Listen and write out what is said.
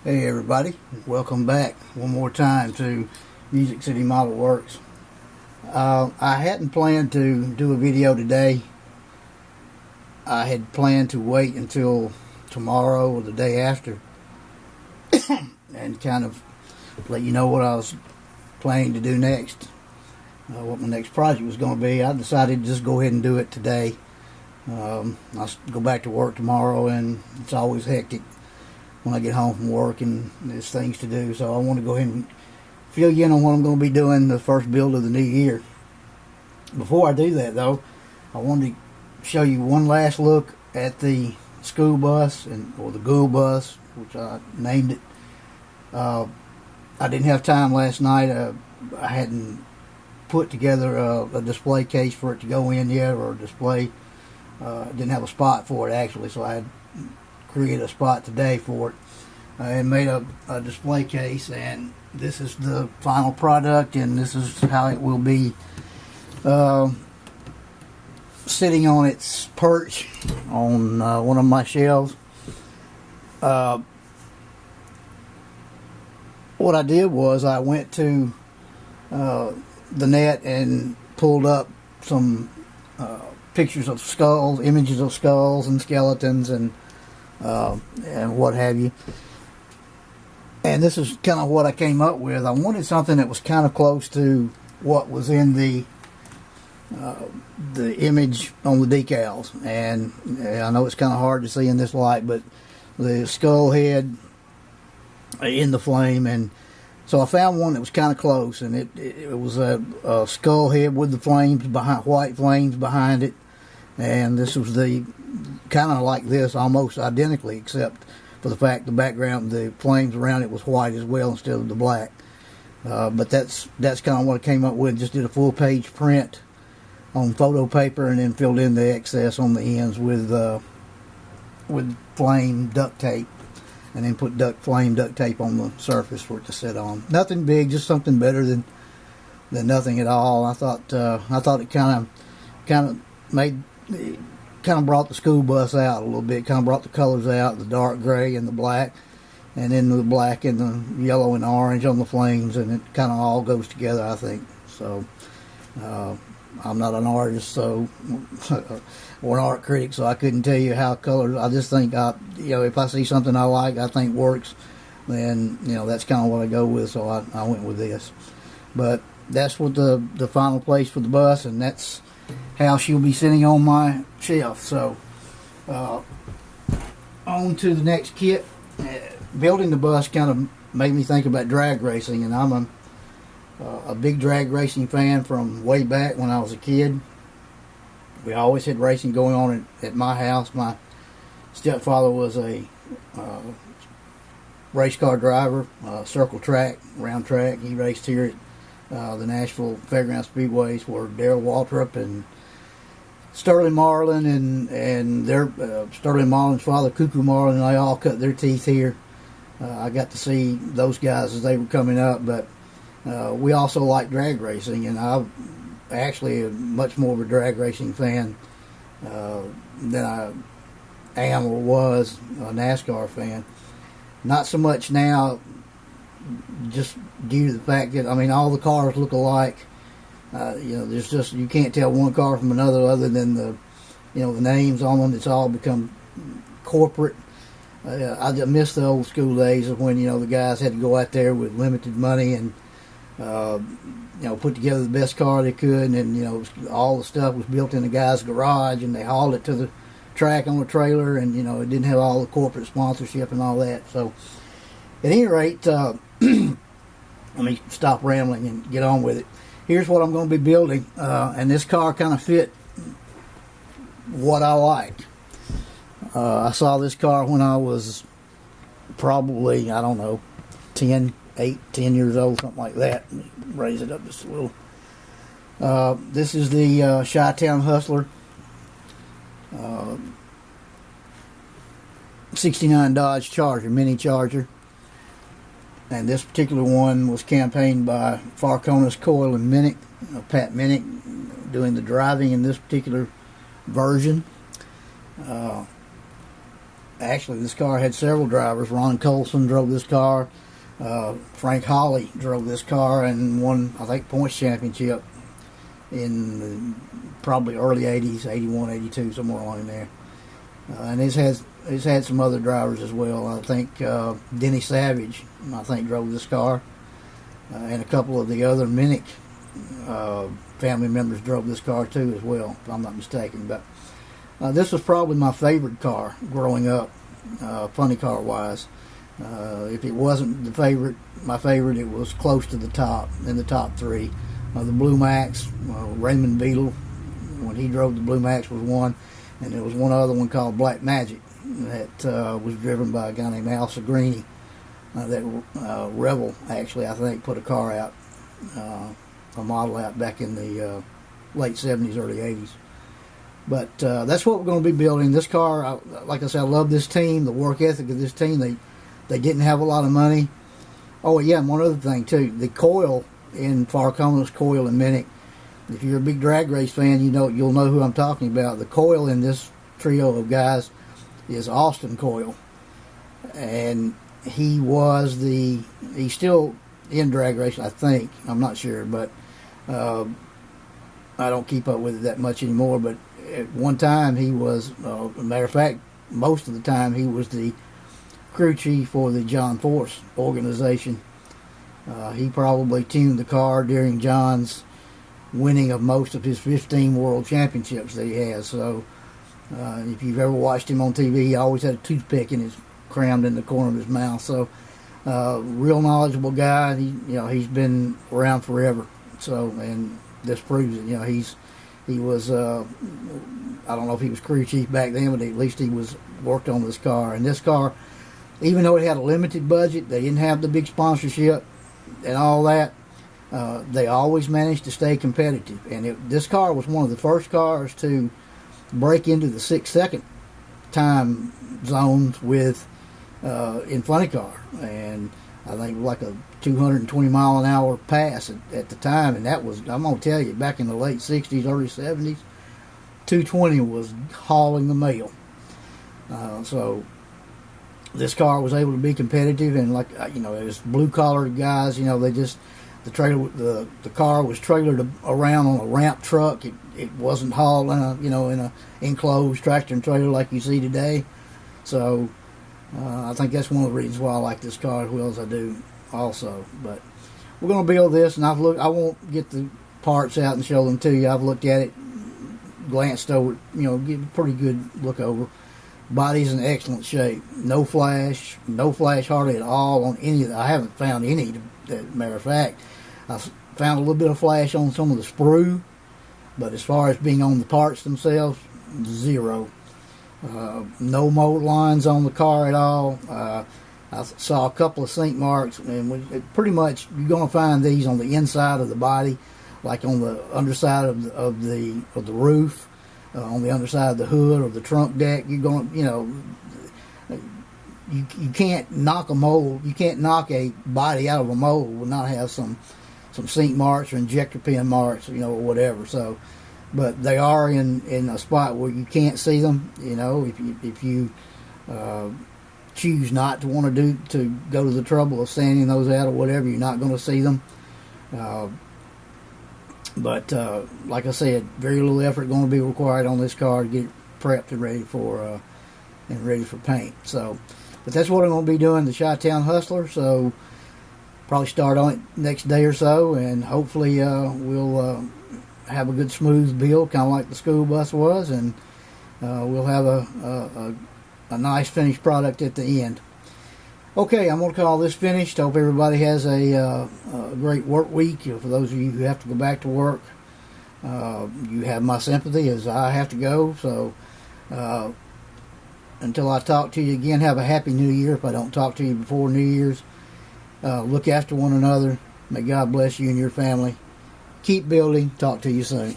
Hey everybody, welcome back one more time to Music City Model Works. I hadn't planned to do a video today. I had planned to wait until tomorrow or the day after and kind of let you know what I was planning to do next, what my next project was going to be. I decided to just go ahead and do it today. I'll go back to work tomorrow, and it's always hectic when I get home from work and there's things to do, so I want to go ahead and fill you in on what I'm going to be doing the first build of the new year. Before I do that though, I wanted to show you one last look at the school bus, or the Ghoul bus, which I named it. I didn't have time last night. I hadn't put together a display case for it to go in yet, or a display. Didn't have a spot for it actually, so I had create a spot today for it and made a display case, and this is the final product, and this is how it will be sitting on its perch on one of my shelves. What I did was I went to the net and pulled up some pictures of skulls, images of skulls and skeletons and what have you. And this is kind of what I came up with. I wanted something that was kind of close to what was in the image on the decals. And I know it's kind of hard to see in this light, but the skull head in the flame, and so I found one that was kind of close, and it was a skull head with the flames behind, white flames behind it. And this was the kind of like this, almost identically, except for the fact the background, the flames around it was white as well instead of the black. But that's kind of what I came up with. Just did a full page print on photo paper, and then filled in the excess on the ends with flame duct tape, and then put flame duct tape on the surface for it to sit on. Nothing big, just something better than nothing at all. I thought it kind of made. It kind of brought the school bus out a little bit, kind of brought the colors out, the dark gray and the black, and then the black and the yellow and orange on the flames, and it kind of all goes together, I think. So I'm not an artist, so or an art critic, so I couldn't tell you how colors. I just think if I see something I like, I think works, then that's kind of what I go with. So I went with this. But that's what the final place for the bus, and that's how she'll be sitting on my shelf. So on to the next kit. Building the bus kind of made me think about drag racing, and I'm a big drag racing fan from way back when I was a kid. We always had racing going on at my house. My stepfather was a race car driver, circle track, round track. He raced here at the Nashville Fairground Speedways, where Darrell Waltrip and Sterling Marlin and their Sterling Marlin's father, Cuckoo Marlin, they all cut their teeth here. I got to see those guys as they were coming up, but we also like drag racing, and I actually am much more of a drag racing fan than I am or was a NASCAR fan. Not so much now, just due to the fact that all the cars look alike. There's just, you can't tell one car from another other than the names on them. It's all become corporate. I just miss the old school days of when the guys had to go out there with limited money and put together the best car they could, and all the stuff was built in the guy's garage, and they hauled it to the track on a trailer, and it didn't have all the corporate sponsorship and all that. So at any rate, let me stop rambling and get on with it. Here's what I'm going to be building, and this car kind of fit what I like. I saw this car when I was probably, 10 years old, something like that. Let me raise it up just a little. This is the Chi-Town Hustler 69 Dodge Charger, mini Charger. And this particular one was campaigned by Farconis Coyle and Minnick, Pat Minnick, doing the driving in this particular version. actually, this car had several drivers. Ron Colson drove this car. Frank Holly drove this car and won, I think, points championship in probably early 80s, 81, 82, somewhere along in there. And it's had some other drivers as well. I think Denny Savage, I think, drove this car. And a couple of the other Minnick family members drove this car too as well, if I'm not mistaken. But this was probably my favorite car growing up, funny car wise. If it wasn't my favorite, it was close to the top, in the top three. The Blue Max, Raymond Beadle, when he drove the Blue Max, was one. And there was one other one called Black Magic that was driven by a guy named Al Segrini. That Rebel, actually, I think, put a car out, a model out back in the late 70s, early 80s. But that's what we're going to be building. This car, like I said, I love this team, the work ethic of this team. They didn't have a lot of money. Oh, yeah, and one other thing, too. The coil in Farcona's coil in Minnick, if you're a big drag race fan, you'll know who I'm talking about. The coil in this trio of guys is Austin Coil. And he's still in drag racing, I think. I'm not sure, but I don't keep up with it that much anymore. But at one time he was, as a matter of fact, most of the time he was the crew chief for the John Force organization. He probably tuned the car during John's winning of most of his 15 world championships that he has. So if you've ever watched him on TV, he always had a toothpick crammed in the corner of his mouth. So real knowledgeable guy. He's been around forever. So, and this proves it. He was I don't know if he was crew chief back then, but at least he worked on this car. And this car, even though it had a limited budget, they didn't have the big sponsorship and all that, they always managed to stay competitive. And this car was one of the first cars to break into the 6-second time zones in funny car. And I think like a 220 mile an hour pass at the time. And that was, I'm going to tell you, back in the late 60s, early 70s, 220 was hauling the mail. So this car was able to be competitive, and it was blue collar guys. The car was trailered around on a ramp truck. It wasn't hauled in a enclosed tractor and trailer like you see today. So I think that's one of the reasons why I like this car as well as I do also. But we're going to build this, and I won't get the parts out and show them to you. I've looked at it, glanced over it, give a pretty good look over. Body's in excellent shape. No flash hardly at all on any of it. I haven't found any, as a matter of fact. I found a little bit of flash on some of the sprue, but as far as being on the parts themselves, zero. No mold lines on the car at all. I saw a couple of sink marks, and pretty much you're going to find these on the inside of the body, like on the underside of the roof. On the underside of the hood or the trunk deck. You're going to, you can't knock a mold. You can't knock a body out of a mold will not have some sink marks or injector pin marks, or whatever. So, but they are in a spot where you can't see them. If you choose not to want to go to the trouble of sanding those out or whatever, you're not going to see them. But like I said, very little effort going to be required on this car to get it prepped and ready for paint. So, but that's what I'm going to be doing, the Chi-Town Hustler. So probably start on it next day or so, and hopefully we'll have a good smooth build, kind of like the school bus was, and we'll have a nice finished product at the end. Okay, I'm going to call this finished. Hope everybody has a great work week. For those of you who have to go back to work, you have my sympathy as I have to go. So until I talk to you again, have a happy New Year. If I don't talk to you before New Year's, look after one another. May God bless you and your family. Keep building. Talk to you soon.